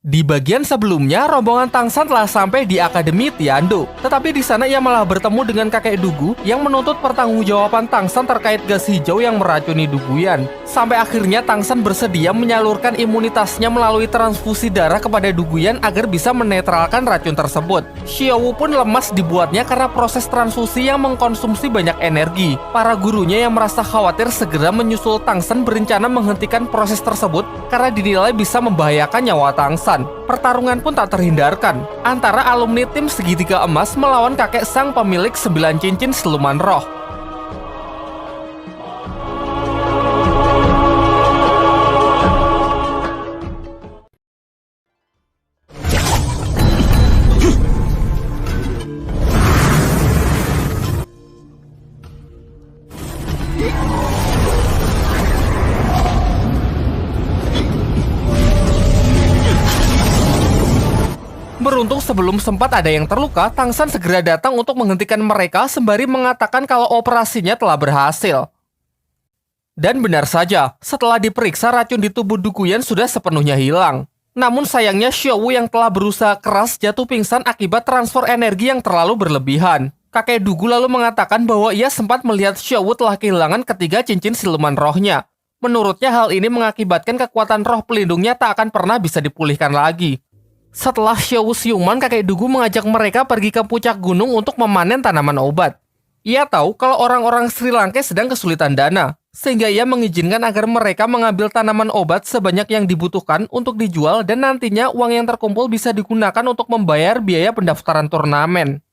Di bagian sebelumnya, rombongan Tangsan telah sampai di Akademi Tiando. Tetapi di sana ia malah bertemu dengan kakek Dugu yang menuntut pertanggungjawaban Tangsan terkait gas hijau yang meracuni Duguyan. Sampai akhirnya Tangsan bersedia menyalurkan imunitasnya melalui transfusi darah kepada Duguyan agar bisa menetralkan racun tersebut. Xiaowu pun lemas dibuatnya karena proses transfusi yang mengkonsumsi banyak energi. Para gurunya yang merasa khawatir segera menyusul Tangsan berencana menghentikan proses tersebut karena dinilai bisa membahayakan nyawa Tangsan. Pertarungan pun tak terhindarkan antara alumni tim segitiga emas melawan kakek sang pemilik 9 cincin siluman roh. Beruntung sebelum sempat ada yang terluka, Tangsan segera datang untuk menghentikan mereka sembari mengatakan kalau operasinya telah berhasil. Dan benar saja, setelah diperiksa racun di tubuh Duguyan sudah sepenuhnya hilang. Namun sayangnya Xiaowu yang telah berusaha keras jatuh pingsan akibat transfer energi yang terlalu berlebihan. Kakek Dugu lalu mengatakan bahwa ia sempat melihat Xiaowu telah kehilangan ketiga cincin siluman rohnya. Menurutnya hal ini mengakibatkan kekuatan roh pelindungnya tak akan pernah bisa dipulihkan lagi. Setelah Xiaowu siuman, kakek Dugu mengajak mereka pergi ke puncak gunung untuk memanen tanaman obat. Ia tahu kalau orang-orang Sri Lanka sedang kesulitan dana, sehingga ia mengizinkan agar mereka mengambil tanaman obat sebanyak yang dibutuhkan untuk dijual dan nantinya uang yang terkumpul bisa digunakan untuk membayar biaya pendaftaran turnamen.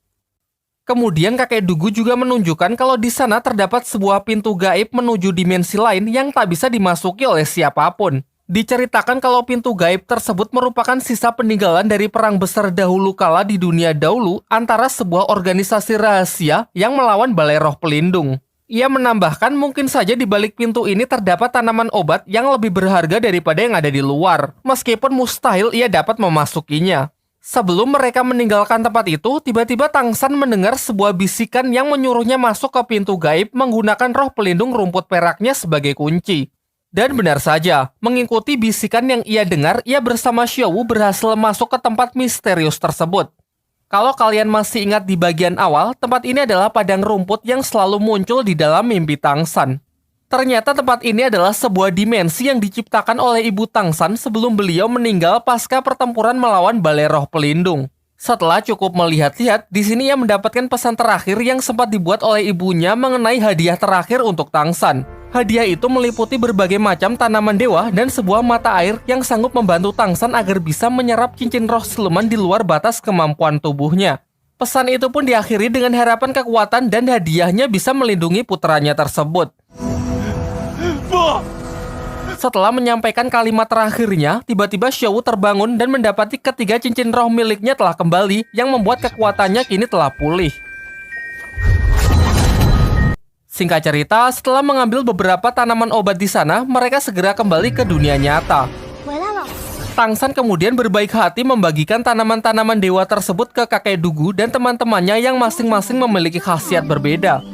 Kemudian kakek Dugu juga menunjukkan kalau di sana terdapat sebuah pintu gaib menuju dimensi lain yang tak bisa dimasuki oleh siapapun. Diceritakan kalau pintu gaib tersebut merupakan sisa peninggalan dari perang besar dahulu kala di dunia dahulu antara sebuah organisasi rahasia yang melawan Balai Roh Pelindung. Ia menambahkan mungkin saja di balik pintu ini terdapat tanaman obat yang lebih berharga daripada yang ada di luar, meskipun mustahil ia dapat memasukinya. Sebelum mereka meninggalkan tempat itu, tiba-tiba Tangsan mendengar sebuah bisikan yang menyuruhnya masuk ke pintu gaib menggunakan roh pelindung rumput peraknya sebagai kunci. Dan benar saja, mengikuti bisikan yang ia dengar, ia bersama Xiaowu berhasil masuk ke tempat misterius tersebut. Kalau kalian masih ingat di bagian awal, tempat ini adalah padang rumput yang selalu muncul di dalam mimpi Tangsan. Ternyata tempat ini adalah sebuah dimensi yang diciptakan oleh ibu Tangsan sebelum beliau meninggal pasca pertempuran melawan Balai Roh Pelindung. Setelah cukup melihat-lihat, di sini ia mendapatkan pesan terakhir yang sempat dibuat oleh ibunya mengenai hadiah terakhir untuk Tangsan. Hadiah itu meliputi berbagai macam tanaman dewa dan sebuah mata air yang sanggup membantu Tangsan agar bisa menyerap cincin roh siluman di luar batas kemampuan tubuhnya. Pesan itu pun diakhiri dengan harapan kekuatan dan hadiahnya bisa melindungi putranya tersebut. Setelah menyampaikan kalimat terakhirnya, tiba-tiba Xiaowu terbangun dan mendapati ketiga cincin roh miliknya telah kembali yang membuat kekuatannya kini telah pulih. Singkat cerita, setelah mengambil beberapa tanaman obat di sana, mereka segera kembali ke dunia nyata. Tangsan kemudian berbaik hati membagikan tanaman-tanaman dewa tersebut ke kakek Dugu dan teman-temannya yang masing-masing memiliki khasiat berbeda.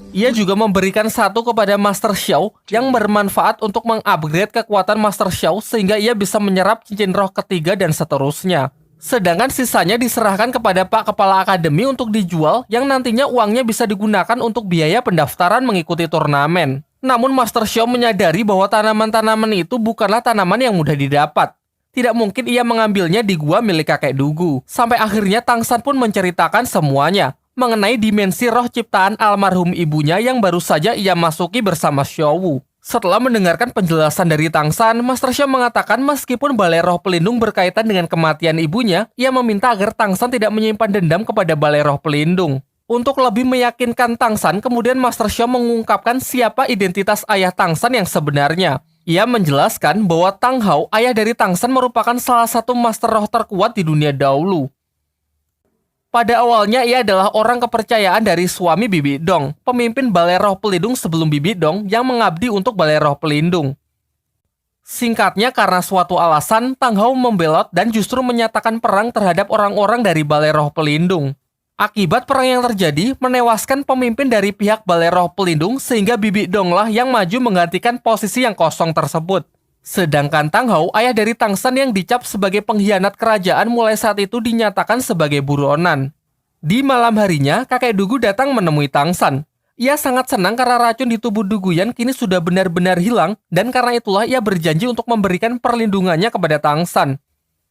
Ia juga memberikan satu kepada Master Xiao yang bermanfaat untuk mengupgrade kekuatan Master Xiao sehingga ia bisa menyerap cincin roh ketiga dan seterusnya. Sedangkan sisanya diserahkan kepada Pak Kepala Akademi untuk dijual yang nantinya uangnya bisa digunakan untuk biaya pendaftaran mengikuti turnamen. Namun Master Xiao menyadari bahwa tanaman-tanaman itu bukanlah tanaman yang mudah didapat. Tidak mungkin ia mengambilnya di gua milik kakek Dugu. Sampai akhirnya Tangsan pun menceritakan semuanya mengenai dimensi roh ciptaan almarhum ibunya yang baru saja ia masuki bersama Xiaowu. Setelah mendengarkan penjelasan dari Tangsan, Master Xiao mengatakan meskipun Balai Roh Pelindung berkaitan dengan kematian ibunya, ia meminta agar Tangsan tidak menyimpan dendam kepada Balai Roh Pelindung. Untuk lebih meyakinkan Tangsan, kemudian Master Xiao mengungkapkan siapa identitas ayah Tangsan yang sebenarnya. Ia menjelaskan bahwa Tang Hao, ayah dari Tangsan, merupakan salah satu master roh terkuat di dunia dahulu. Pada awalnya ia adalah orang kepercayaan dari suami Bibi Dong, pemimpin Balai Roh Pelindung sebelum Bibi Dong yang mengabdi untuk Balai Roh Pelindung. Singkatnya, karena suatu alasan, Tang Hao membelot dan justru menyatakan perang terhadap orang-orang dari Balai Roh Pelindung. Akibat perang yang terjadi, menewaskan pemimpin dari pihak Balai Roh Pelindung sehingga Bibi Donglah yang maju menggantikan posisi yang kosong tersebut. Sedangkan Tang Hou, ayah dari Tang San yang dicap sebagai pengkhianat kerajaan, mulai saat itu dinyatakan sebagai buronan. Di malam harinya, kakek Dugu datang menemui Tang San. Ia sangat senang karena racun di tubuh Duguyan kini sudah benar-benar hilang, dan karena itulah ia berjanji untuk memberikan perlindungannya kepada Tang San.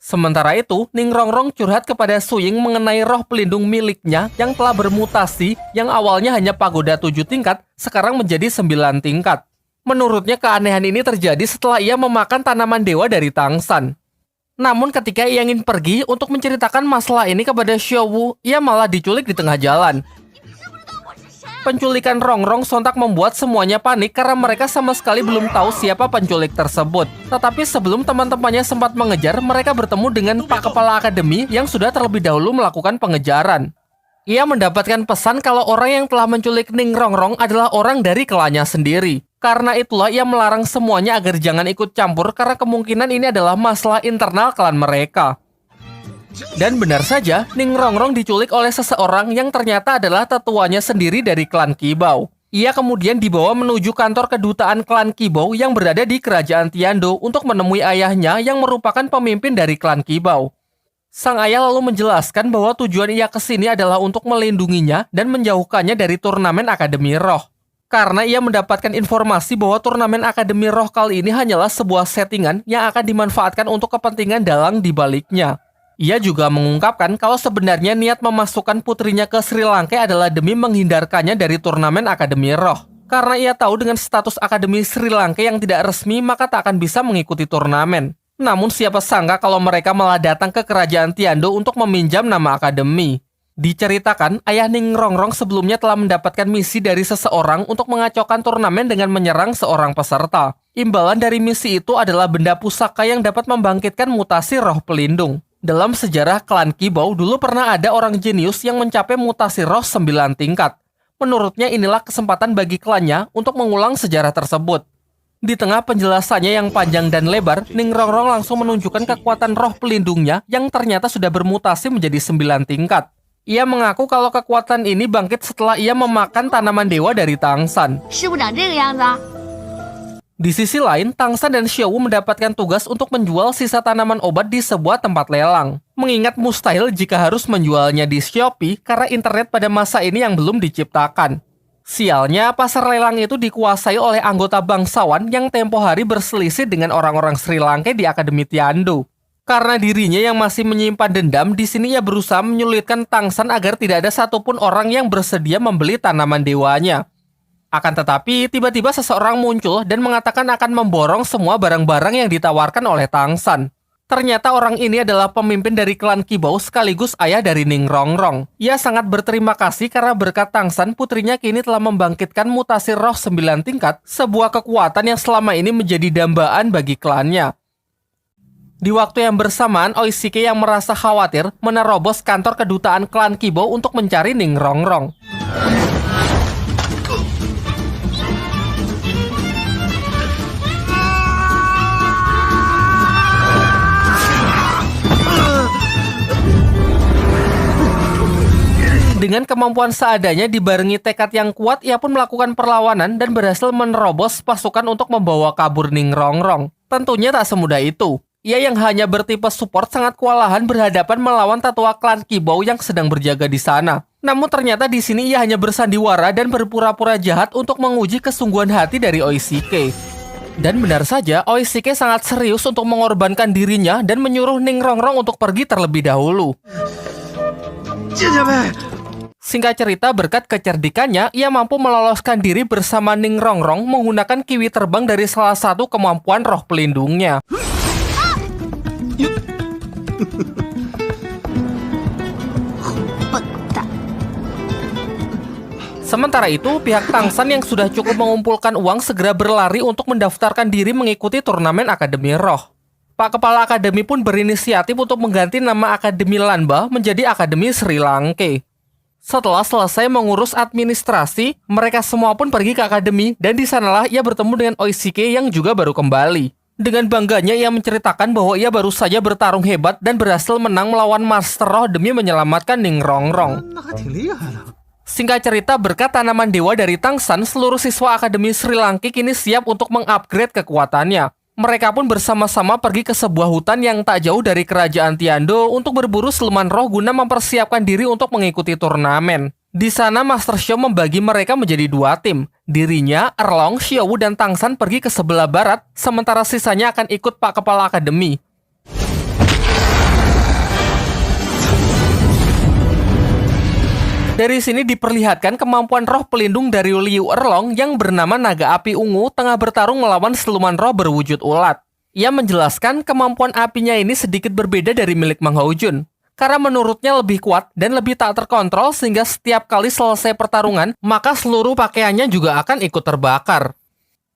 Sementara itu, Ning Rongrong curhat kepada Su Ying mengenai roh pelindung miliknya yang telah bermutasi, yang awalnya hanya pagoda 7 tingkat, sekarang menjadi 9 tingkat. Menurutnya keanehan ini terjadi setelah ia memakan tanaman dewa dari Tang San. Namun ketika ia ingin pergi untuk menceritakan masalah ini kepada Xiao Wu, ia malah diculik di tengah jalan. Penculikan Rongrong sontak membuat semuanya panik karena mereka sama sekali belum tahu siapa penculik tersebut. Tetapi sebelum teman-temannya sempat mengejar, mereka bertemu dengan Pak Kepala Akademi yang sudah terlebih dahulu melakukan pengejaran. Ia mendapatkan pesan kalau orang yang telah menculik Ning Rongrong adalah orang dari klannya sendiri. Karena itulah ia melarang semuanya agar jangan ikut campur karena kemungkinan ini adalah masalah internal klan mereka. Dan benar saja, Ning Rongrong diculik oleh seseorang yang ternyata adalah tetuanya sendiri dari klan Qibao. Ia kemudian dibawa menuju kantor kedutaan klan Qibao yang berada di kerajaan Tiando untuk menemui ayahnya yang merupakan pemimpin dari klan Qibao. Sang ayah lalu menjelaskan bahwa tujuan ia ke sini adalah untuk melindunginya dan menjauhkannya dari turnamen Akademi Roh. Karena ia mendapatkan informasi bahwa turnamen Akademi Roh kali ini hanyalah sebuah settingan yang akan dimanfaatkan untuk kepentingan dalang di baliknya. Ia juga mengungkapkan kalau sebenarnya niat memasukkan putrinya ke Sri Lanka adalah demi menghindarkannya dari turnamen Akademi Roh. Karena ia tahu dengan status Akademi Sri Lanka yang tidak resmi, maka tak akan bisa mengikuti turnamen. Namun siapa sangka kalau mereka malah datang ke kerajaan Tiando untuk meminjam nama akademi. Diceritakan, ayah Ning Rongrong sebelumnya telah mendapatkan misi dari seseorang untuk mengacaukan turnamen dengan menyerang seorang peserta. Imbalan dari misi itu adalah benda pusaka yang dapat membangkitkan mutasi roh pelindung. Dalam sejarah klan Qibao, dulu pernah ada orang jenius yang mencapai mutasi roh 9 tingkat. Menurutnya inilah kesempatan bagi klannya untuk mengulang sejarah tersebut. Di tengah penjelasannya yang panjang dan lebar, Ning Rongrong langsung menunjukkan kekuatan roh pelindungnya yang ternyata sudah bermutasi menjadi 9 tingkat. Ia mengaku kalau kekuatan ini bangkit setelah ia memakan tanaman dewa dari Tang San. Di sisi lain, Tang San dan Xiao Wu mendapatkan tugas untuk menjual sisa tanaman obat di sebuah tempat lelang. Mengingat mustahil jika harus menjualnya di Shopee karena internet pada masa ini yang belum diciptakan. Sialnya, pasar lelang itu dikuasai oleh anggota bangsawan yang tempo hari berselisih dengan orang-orang Sri Lanka di Akademi Tiando. Karena dirinya yang masih menyimpan dendam, di sini ia berusaha menyulitkan Tang San agar tidak ada satupun orang yang bersedia membeli tanaman dewanya. Akan tetapi, tiba-tiba seseorang muncul dan mengatakan akan memborong semua barang-barang yang ditawarkan oleh Tang San. Ternyata orang ini adalah pemimpin dari klan Qibao sekaligus ayah dari Ning Rongrong. Ia sangat berterima kasih karena berkat Tang San, putrinya kini telah membangkitkan mutasi roh 9 tingkat, sebuah kekuatan yang selama ini menjadi dambaan bagi klannya. Di waktu yang bersamaan, Oishike yang merasa khawatir menerobos kantor kedutaan klan Qibao untuk mencari Ning Rongrong. Dengan kemampuan seadanya dibarengi tekad yang kuat, ia pun melakukan perlawanan dan berhasil menerobos pasukan untuk membawa kabur Ning Rongrong. Tentunya tak semudah itu. Ia yang hanya bertipe support sangat kewalahan berhadapan melawan tetua klan Qibao yang sedang berjaga di sana. Namun ternyata di sini ia hanya bersandiwara dan berpura-pura jahat untuk menguji kesungguhan hati dari Oishike. Dan benar saja, Oishike sangat serius untuk mengorbankan dirinya dan menyuruh Ning Rongrong untuk pergi terlebih dahulu. Singkat cerita, berkat kecerdikannya, ia mampu meloloskan diri bersama Ning Rongrong menggunakan kiwi terbang dari salah satu kemampuan roh pelindungnya. Sementara itu, pihak Tang San yang sudah cukup mengumpulkan uang segera berlari untuk mendaftarkan diri mengikuti turnamen Akademi Roh. Pak Kepala Akademi pun berinisiatif untuk mengganti nama Akademi Lanba menjadi Akademi Sri Lanka. Setelah selesai mengurus administrasi, mereka semua pun pergi ke akademi dan di sanalah ia bertemu dengan Oishike yang juga baru kembali. Dengan bangganya ia menceritakan bahwa ia baru saja bertarung hebat dan berhasil menang melawan Master Roh demi menyelamatkan Ning Rongrong. Singkat cerita, berkat tanaman dewa dari Tang San, seluruh siswa Akademi Sri Lanka kini siap untuk mengupgrade kekuatannya. Mereka pun bersama-sama pergi ke sebuah hutan yang tak jauh dari kerajaan Tiando untuk berburu siluman roh guna mempersiapkan diri untuk mengikuti turnamen. Di sana Master Xiao membagi mereka menjadi dua tim. Dirinya, Erlong, Xiaowu, dan Tangsan pergi ke sebelah barat, sementara sisanya akan ikut Pak Kepala Akademi. Dari sini diperlihatkan kemampuan roh pelindung dari Liu Erlong yang bernama Naga Api Ungu tengah bertarung melawan siluman roh berwujud ulat. Ia menjelaskan kemampuan apinya ini sedikit berbeda dari milik Mang Haojun, karena menurutnya lebih kuat dan lebih tak terkontrol sehingga setiap kali selesai pertarungan, maka seluruh pakaiannya juga akan ikut terbakar.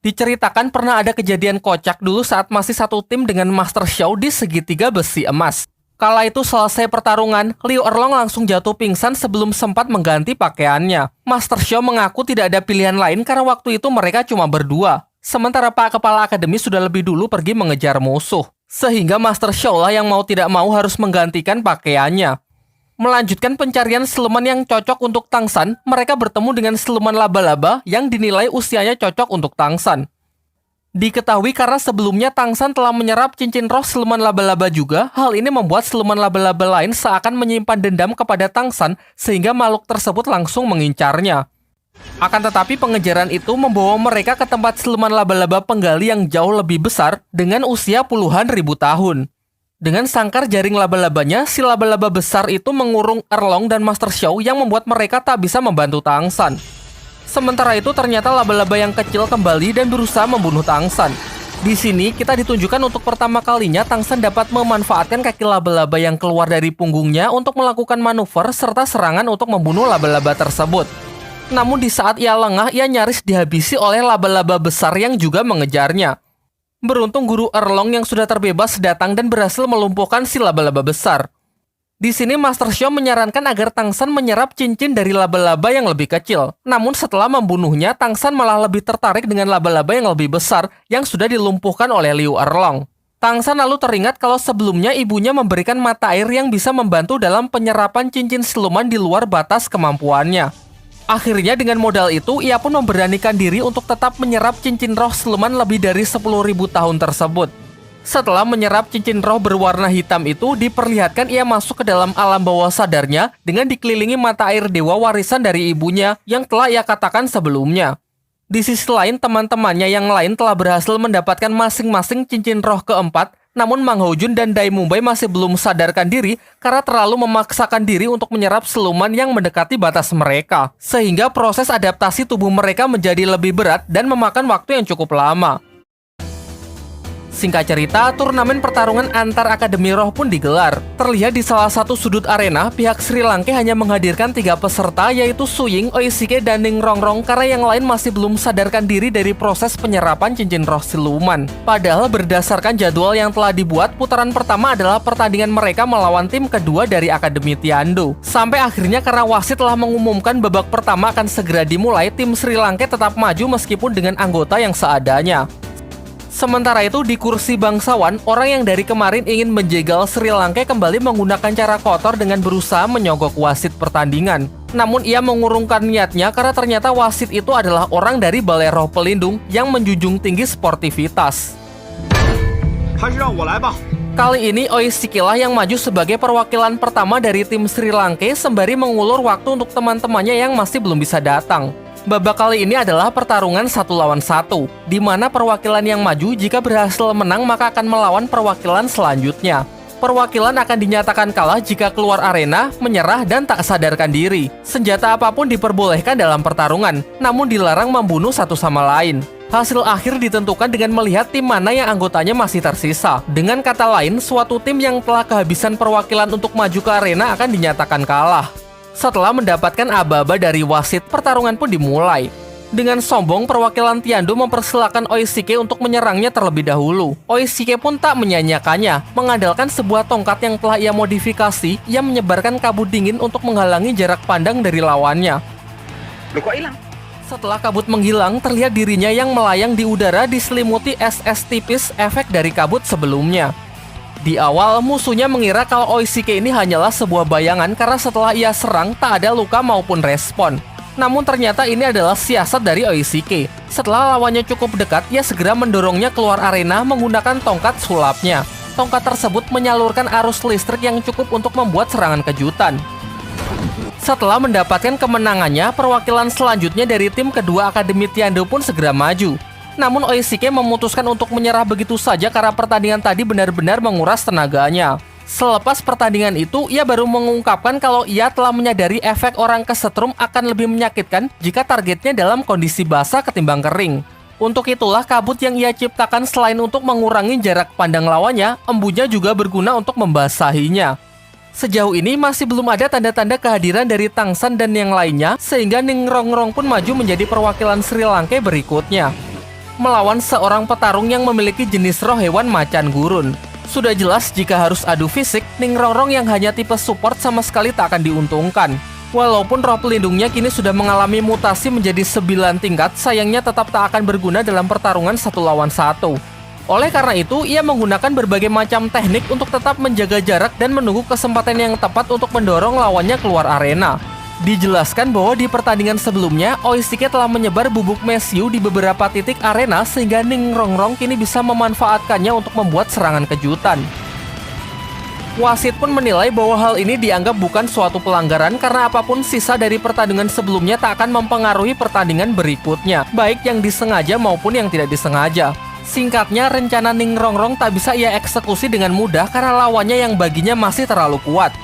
Diceritakan pernah ada kejadian kocak dulu saat masih satu tim dengan Master Xiao di segitiga besi emas. Kala itu selesai pertarungan, Liu Erlong langsung jatuh pingsan sebelum sempat mengganti pakaiannya. Master Xiao mengaku tidak ada pilihan lain karena waktu itu mereka cuma berdua. Sementara Pak Kepala Akademi sudah lebih dulu pergi mengejar musuh. Sehingga Master Xiao lah yang mau tidak mau harus menggantikan pakaiannya. Melanjutkan pencarian siluman yang cocok untuk Tangsan, mereka bertemu dengan siluman laba-laba yang dinilai usianya cocok untuk Tangsan. Diketahui karena sebelumnya Tangsan telah menyerap cincin roh siluman laba-laba juga, hal ini membuat siluman laba-laba lain seakan menyimpan dendam kepada Tangsan sehingga makhluk tersebut langsung mengincarnya. Akan tetapi pengejaran itu membawa mereka ke tempat siluman laba-laba penggali yang jauh lebih besar dengan usia puluhan ribu tahun. Dengan sangkar jaring laba-labanya, si laba-laba besar itu mengurung Erlong dan Master Xiao yang membuat mereka tak bisa membantu Tangsan. Sementara itu ternyata laba-laba yang kecil kembali dan berusaha membunuh Tangsan. Di sini kita ditunjukkan untuk pertama kalinya Tangsan dapat memanfaatkan kaki laba-laba yang keluar dari punggungnya untuk melakukan manuver serta serangan untuk membunuh laba-laba tersebut. Namun di saat ia lengah, ia nyaris dihabisi oleh laba-laba besar yang juga mengejarnya. Beruntung guru Erlong yang sudah terbebas datang dan berhasil melumpuhkan si laba-laba besar. Di sini Master Xiao menyarankan agar Tangsan menyerap cincin dari laba-laba yang lebih kecil. Namun setelah membunuhnya, Tangsan malah lebih tertarik dengan laba-laba yang lebih besar yang sudah dilumpuhkan oleh Liu Erlong. Tangsan lalu teringat kalau sebelumnya ibunya memberikan mata air yang bisa membantu dalam penyerapan cincin siluman di luar batas kemampuannya. Akhirnya dengan modal itu, ia pun memberanikan diri untuk tetap menyerap cincin roh siluman lebih dari 10.000 tahun tersebut. Setelah menyerap cincin roh berwarna hitam itu, diperlihatkan ia masuk ke dalam alam bawah sadarnya dengan dikelilingi mata air dewa warisan dari ibunya yang telah ia katakan sebelumnya. Di sisi lain, teman-temannya yang lain telah berhasil mendapatkan masing-masing cincin roh keempat, namun Mang Haojun dan Dai Mumbai masih belum sadarkan diri karena terlalu memaksakan diri untuk menyerap siluman yang mendekati batas mereka, sehingga proses adaptasi tubuh mereka menjadi lebih berat dan memakan waktu yang cukup lama. Singkat cerita, turnamen pertarungan antar Akademi Roh pun digelar. Terlihat di salah satu sudut arena, pihak Sri Lanka hanya menghadirkan 3 peserta yaitu Su Ying, Oishike, dan Ning Rongrong karena yang lain masih belum sadarkan diri dari proses penyerapan cincin roh siluman. Padahal berdasarkan jadwal yang telah dibuat, putaran pertama adalah pertandingan mereka melawan tim kedua dari Akademi Tiando. Sampai akhirnya karena wasit telah mengumumkan babak pertama akan segera dimulai, tim Sri Lanka tetap maju meskipun dengan anggota yang seadanya. Sementara itu di kursi bangsawan, orang yang dari kemarin ingin menjegal Sri Lanka kembali menggunakan cara kotor dengan berusaha menyogok wasit pertandingan. Namun ia mengurungkan niatnya karena ternyata wasit itu adalah orang dari Balai Roh Pelindung yang menjunjung tinggi sportivitas. Kali ini Oishike lah yang maju sebagai perwakilan pertama dari tim Sri Lanka sembari mengulur waktu untuk teman-temannya yang masih belum bisa datang. Babak kali ini adalah pertarungan 1 lawan 1, di mana perwakilan yang maju jika berhasil menang maka akan melawan perwakilan selanjutnya. Perwakilan akan dinyatakan kalah jika keluar arena, menyerah, dan tak sadarkan diri. Senjata apapun diperbolehkan dalam pertarungan, namun dilarang membunuh satu sama lain. Hasil akhir ditentukan dengan melihat tim mana yang anggotanya masih tersisa. Dengan kata lain, suatu tim yang telah kehabisan perwakilan untuk maju ke arena akan dinyatakan kalah. Setelah mendapatkan aba-aba dari wasit, pertarungan pun dimulai. Dengan sombong, perwakilan Tiando mempersilahkan Oishike untuk menyerangnya terlebih dahulu. Oishike pun tak menyanyiakannya. Mengandalkan sebuah tongkat yang telah ia modifikasi, ia menyebarkan kabut dingin untuk menghalangi jarak pandang dari lawannya. Loh, kok hilang? Setelah kabut menghilang, terlihat dirinya yang melayang di udara diselimuti es-es tipis efek dari kabut sebelumnya. Di awal, musuhnya mengira kalau Oishike ini hanyalah sebuah bayangan karena setelah ia serang, tak ada luka maupun respon. Namun ternyata ini adalah siasat dari Oishike. Setelah lawannya cukup dekat, ia segera mendorongnya keluar arena menggunakan tongkat sulapnya. Tongkat tersebut menyalurkan arus listrik yang cukup untuk membuat serangan kejutan. Setelah mendapatkan kemenangannya, perwakilan selanjutnya dari tim kedua Akademi Tiando pun segera maju. Namun Oishike memutuskan untuk menyerah begitu saja karena pertandingan tadi benar-benar menguras tenaganya. Selepas pertandingan itu, ia baru mengungkapkan kalau ia telah menyadari efek orang kesetrum akan lebih menyakitkan jika targetnya dalam kondisi basah ketimbang kering. Untuk itulah kabut yang ia ciptakan selain untuk mengurangi jarak pandang lawannya, embunnya juga berguna untuk membasahinya. Sejauh ini masih belum ada tanda-tanda kehadiran dari Tangsan dan yang lainnya, sehingga Ningrongrong pun maju menjadi perwakilan Sri Lanka berikutnya, melawan seorang petarung yang memiliki jenis roh hewan macan gurun. Sudah jelas jika harus adu fisik, Ningrongrong yang hanya tipe support sama sekali tak akan diuntungkan. Walaupun roh pelindungnya kini sudah mengalami mutasi menjadi 9 tingkat, sayangnya tetap tak akan berguna dalam pertarungan 1 lawan 1. Oleh karena itu, ia menggunakan berbagai macam teknik untuk tetap menjaga jarak dan menunggu kesempatan yang tepat untuk mendorong lawannya keluar arena. Dijelaskan bahwa di pertandingan sebelumnya, Oishike telah menyebar bubuk mesiu di beberapa titik arena sehingga Ningrongrong kini bisa memanfaatkannya untuk membuat serangan kejutan. Wasit pun menilai bahwa hal ini dianggap bukan suatu pelanggaran karena apapun sisa dari pertandingan sebelumnya tak akan mempengaruhi pertandingan berikutnya, baik yang disengaja maupun yang tidak disengaja. Singkatnya, rencana Ningrongrong tak bisa ia eksekusi dengan mudah karena lawannya yang baginya masih terlalu kuat.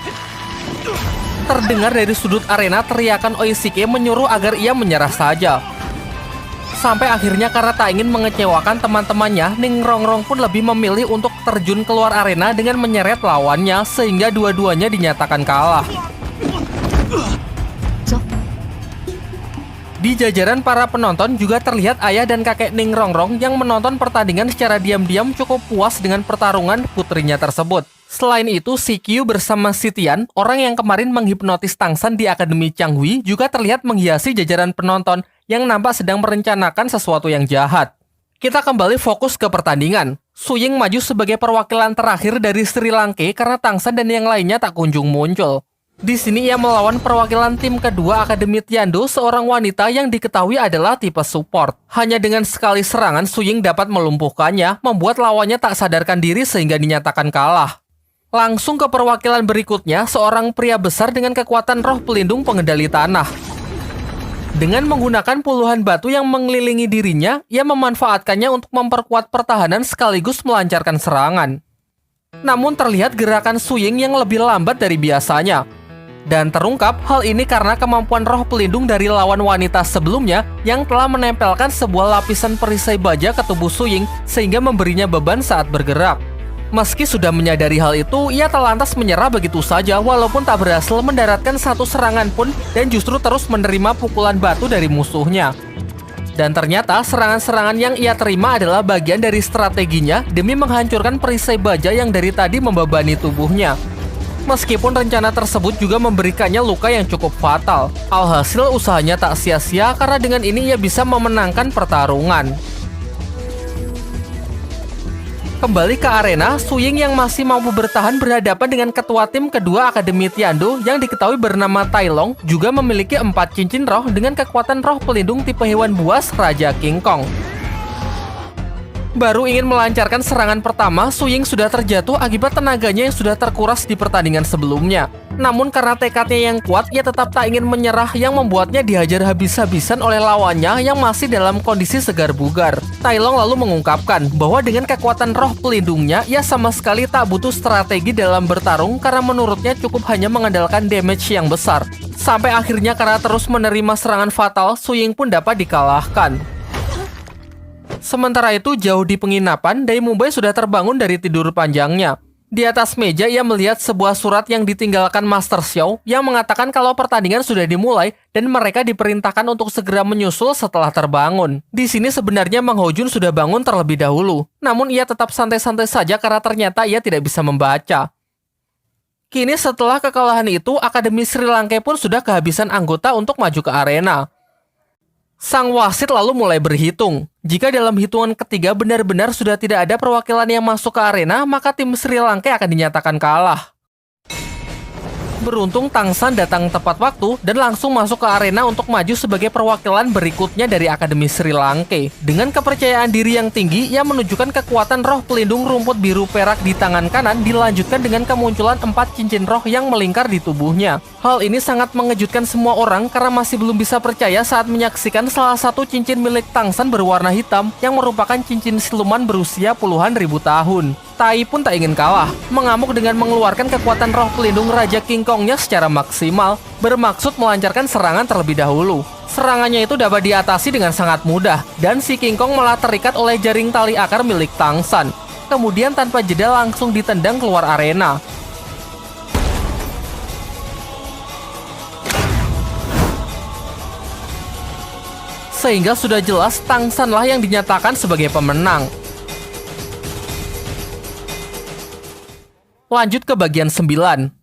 Terdengar dari sudut arena teriakan Oishike menyuruh agar ia menyerah saja. Sampai akhirnya karena tak ingin mengecewakan teman-temannya, Ningrongrong pun lebih memilih untuk terjun keluar arena dengan menyeret lawannya sehingga dua-duanya dinyatakan kalah. Di jajaran para penonton juga terlihat ayah dan kakek Ningrongrong yang menonton pertandingan secara diam-diam cukup puas dengan pertarungan putrinya tersebut. Selain itu, si Kyu bersama si Tian, orang yang kemarin menghipnotis Tangsan di Akademi Changhui, juga terlihat menghiasi jajaran penonton yang nampak sedang merencanakan sesuatu yang jahat. Kita kembali fokus ke pertandingan. Su Ying maju sebagai perwakilan terakhir dari Sri Lanka karena Tangsan dan yang lainnya tak kunjung muncul. Di sini ia melawan perwakilan tim kedua Akademi Tiando, seorang wanita yang diketahui adalah tipe support. Hanya dengan sekali serangan, Su Ying dapat melumpuhkannya, membuat lawannya tak sadarkan diri sehingga dinyatakan kalah. Langsung ke perwakilan berikutnya, seorang pria besar dengan kekuatan roh pelindung pengendali tanah. Dengan menggunakan puluhan batu yang mengelilingi dirinya, ia memanfaatkannya untuk memperkuat pertahanan sekaligus melancarkan serangan. Namun terlihat gerakan Su Ying yang lebih lambat dari biasanya. Dan terungkap hal ini karena kemampuan roh pelindung dari lawan wanita sebelumnya yang telah menempelkan sebuah lapisan perisai baja ke tubuh Su Ying sehingga memberinya beban saat bergerak. Meski sudah menyadari hal itu, ia tak lantas menyerah begitu saja walaupun tak berhasil mendaratkan satu serangan pun dan justru terus menerima pukulan batu dari musuhnya. Dan ternyata serangan-serangan yang ia terima adalah bagian dari strateginya demi menghancurkan perisai baja yang dari tadi membebani tubuhnya. Meskipun rencana tersebut juga memberikannya luka yang cukup fatal, alhasil usahanya tak sia-sia karena dengan ini ia bisa memenangkan pertarungan. Kembali ke arena, Su Ying yang masih mampu bertahan berhadapan dengan ketua tim kedua Akademi Tiando yang diketahui bernama Tai Long, juga memiliki 4 cincin roh dengan kekuatan roh pelindung tipe hewan buas Raja King Kong. Baru ingin melancarkan serangan pertama, Su Ying sudah terjatuh akibat tenaganya yang sudah terkuras di pertandingan sebelumnya. Namun karena tekadnya yang kuat, ia tetap tak ingin menyerah yang membuatnya dihajar habis-habisan oleh lawannya yang masih dalam kondisi segar bugar. Tai Long lalu mengungkapkan bahwa dengan kekuatan roh pelindungnya, ia sama sekali tak butuh strategi dalam bertarung karena menurutnya cukup hanya mengandalkan damage yang besar. Sampai akhirnya karena terus menerima serangan fatal, Su Ying pun dapat dikalahkan. Sementara itu, jauh di penginapan, Dai Mumbai sudah terbangun dari tidur panjangnya. Di atas meja, ia melihat sebuah surat yang ditinggalkan Master Xiao yang mengatakan kalau pertandingan sudah dimulai dan mereka diperintahkan untuk segera menyusul setelah terbangun. Di sini sebenarnya Mang Ho Jun sudah bangun terlebih dahulu, namun ia tetap santai-santai saja karena ternyata ia tidak bisa membaca. Kini setelah kekalahan itu, Akademi Sri Lanka pun sudah kehabisan anggota untuk maju ke arena. Sang wasit lalu mulai berhitung. Jika dalam hitungan ketiga benar-benar sudah tidak ada perwakilan yang masuk ke arena, maka tim Sri Lanka akan dinyatakan kalah. Beruntung Tang San datang tepat waktu dan langsung masuk ke arena untuk maju sebagai perwakilan berikutnya dari Akademi Sri Lanka. Dengan kepercayaan diri yang tinggi, ia menunjukkan kekuatan roh pelindung rumput biru perak di tangan kanan dilanjutkan dengan kemunculan 4 cincin roh yang melingkar di tubuhnya. Hal ini sangat mengejutkan semua orang karena masih belum bisa percaya saat menyaksikan salah satu cincin milik Tang San berwarna hitam yang merupakan cincin siluman berusia puluhan ribu tahun. Tai pun tak ingin kalah, mengamuk dengan mengeluarkan kekuatan roh pelindung Raja King Kongnya secara maksimal, bermaksud melancarkan serangan terlebih dahulu. Serangannya itu dapat diatasi dengan sangat mudah, dan si King Kong malah terikat oleh jaring tali akar milik Tang San. Kemudian tanpa jeda langsung ditendang keluar arena. Sehingga sudah jelas Tang San lah yang dinyatakan sebagai pemenang. Lanjut ke bagian 9.